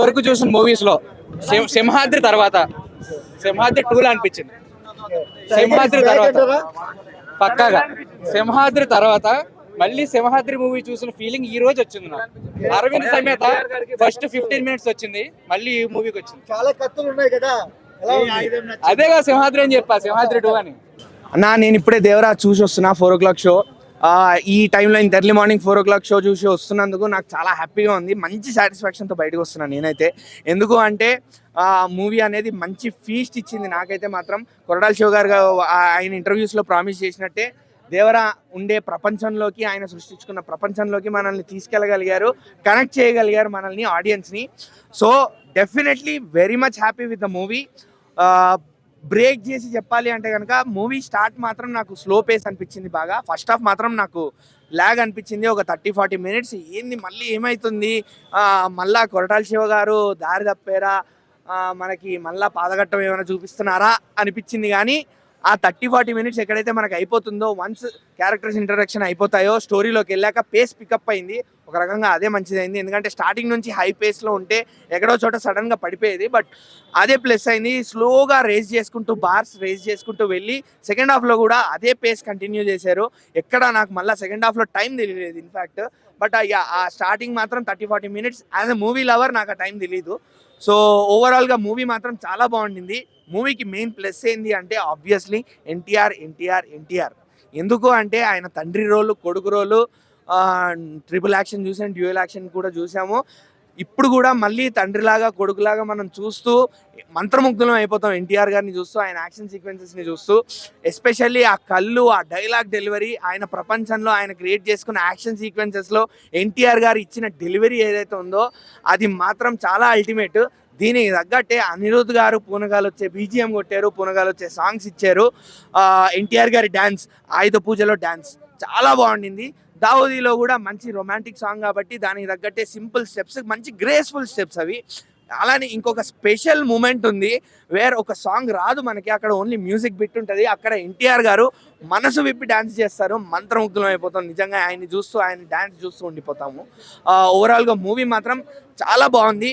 వరకు చూసిన మూవీస్ లో సింహాద్రి తర్వాత సింహాద్రి 2 అనిపించింది. సింహాద్రి తర్వాత పక్కాగా సింహాద్రి తర్వాత మళ్ళీ సింహాద్రి మూవీ చూసిన ఫీలింగ్ ఈ రోజు వచ్చింది నాకు. అరవింద్ సమేత ఫస్ట్ 15 మినిట్స్ వచ్చింది, మళ్ళీ ఈ మూవీకి వచ్చింది. చాలా కత్తులు ఉన్నాయి కదా, అదేగా సింహాద్రి అని చెప్పా, సింహాద్రి 2 అని. నేను ఇప్పుడే దేవరాజ్ చూసి వస్తున్నా 4 o'clock షో. ఈ టైంలో ఇంత ఎర్లీ మార్నింగ్ 4 o'clock షో చూసి వస్తున్నందుకు నాకు చాలా హ్యాపీగా ఉంది. మంచి సాటిస్ఫాక్షన్తో బయటకు వస్తున్నాను నేనైతే. ఎందుకు అంటే మూవీ అనేది మంచి ఫీస్ట్ ఇచ్చింది నాకైతే మాత్రం. కొరటాల శివ గారు ఆయన ఇంటర్వ్యూస్లో ప్రామిస్ చేసినట్టే దేవరా ఉండే ప్రపంచంలోకి, ఆయన సృష్టించుకున్న ప్రపంచంలోకి మనల్ని తీసుకెళ్ళగలిగారు, కనెక్ట్ చేయగలిగారు మనల్ని, ఆడియన్స్ని. So definitely very much happy with the movie. Break చేసి చెప్పాలి అంటే కనుక మూవీ స్టార్ట్ మాత్రం నాకు స్లో పేస్ అనిపించింది బాగా. ఫస్ట్ హాఫ్ మాత్రం నాకు ల్యాగ్ అనిపించింది. ఒక 30-40 మినిట్స్ ఏంది మళ్ళీ ఏమవుతుంది, మళ్ళా కొరటాల శివ గారు దారి తప్పారా, మనకి మళ్ళా పాదఘట్టం ఏమైనా చూపిస్తున్నారా అనిపించింది. కానీ ఆ 30-40 మినిట్స్ ఎక్కడైతే మనకు అయిపోతుందో, వన్స్ క్యారెక్టర్స్ ఇంట్రడక్షన్ అయిపోతాయో స్టోరీలోకి వెళ్ళాక పేస్ పికప్ అయింది. ఒక రకంగా అదే మంచిదైంది. ఎందుకంటే స్టార్టింగ్ నుంచి హై పేస్లో ఉంటే ఎక్కడో చోట సడన్గా పడిపోయేది. బట్ అదే ప్లస్ అయింది. స్లోగా రేస్ చేసుకుంటూ, బార్స్ రేస్ చేసుకుంటూ వెళ్ళి సెకండ్ హాఫ్లో కూడా అదే పేస్ కంటిన్యూ చేశారు. ఎక్కడ నాకు మళ్ళీ సెకండ్ హాఫ్లో టైం తెలియలేదు ఇన్ఫ్యాక్ట్. బట్ ఆ స్టార్టింగ్ మాత్రం 30-40 minutes as a movie lover నాకు ఆ టైం తెలీదు. సో ఓవరాల్గా మూవీ మాత్రం చాలా బాగుండింది. మూవీకి మెయిన్ ప్లస్ ఏంది అంటే ఆబ్వియస్లీ ఎన్టీఆర్. ఎందుకు అంటే ఆయన తండ్రి రోలు, కొడుకు రోలు, ట్రిపుల్ యాక్షన్ చూసాం, డ్యూయల్ యాక్షన్ కూడా చూసాము. ఇప్పుడు కూడా మళ్ళీ తండ్రిలాగా కొడుకులాగా మనం చూస్తూ మంత్రముగ్ధులం అయిపోతాం ఎన్టీఆర్ గారిని చూస్తూ, ఆయన యాక్షన్ సీక్వెన్సెస్ని చూస్తూ. ఎస్పెషల్లీ ఆ కళ్ళు, ఆ డైలాగ్ డెలివరీ, ఆయన ప్రపంచంలో ఆయన క్రియేట్ చేసుకున్న యాక్షన్ సీక్వెన్సెస్లో ఎన్టీఆర్ గారు ఇచ్చిన డెలివరీ ఏదైతే ఉందో అది మాత్రం చాలా అల్టిమేట్. దీనికి తగ్గట్టే అనిరుద్ధ్ గారు పూనగాలు వచ్చే బీజిఎం కొట్టారు, పూనగాలు వచ్చే సాంగ్స్ ఇచ్చారు. ఎన్టీఆర్ గారి డ్యాన్స్, ఆయుధ పూజలో డ్యాన్స్ చాలా బాగుండింది. దావూదీలో కూడా మంచి రొమాంటిక్ సాంగ్ కాబట్టి దానికి తగ్గట్టే సింపుల్ స్టెప్స్, మంచి గ్రేస్ఫుల్ స్టెప్స్ అవి. అలానే ఇంకొక స్పెషల్ మూమెంట్ ఉంది వేర్ ఒక సాంగ్ రాదు మనకి, అక్కడ ఓన్లీ మ్యూజిక్ బిట్ ఉంటుంది. అక్కడ ఎన్టీఆర్ గారు మనసు విప్పి డ్యాన్స్ చేస్తారు, మంత్రముగ్ధులం అయిపోతాం నిజంగా ఆయన్ని చూస్తూ, ఆయన డ్యాన్స్ చూస్తూ ఉండిపోతాము. ఓవరాల్గా మూవీ మాత్రం చాలా బాగుంది.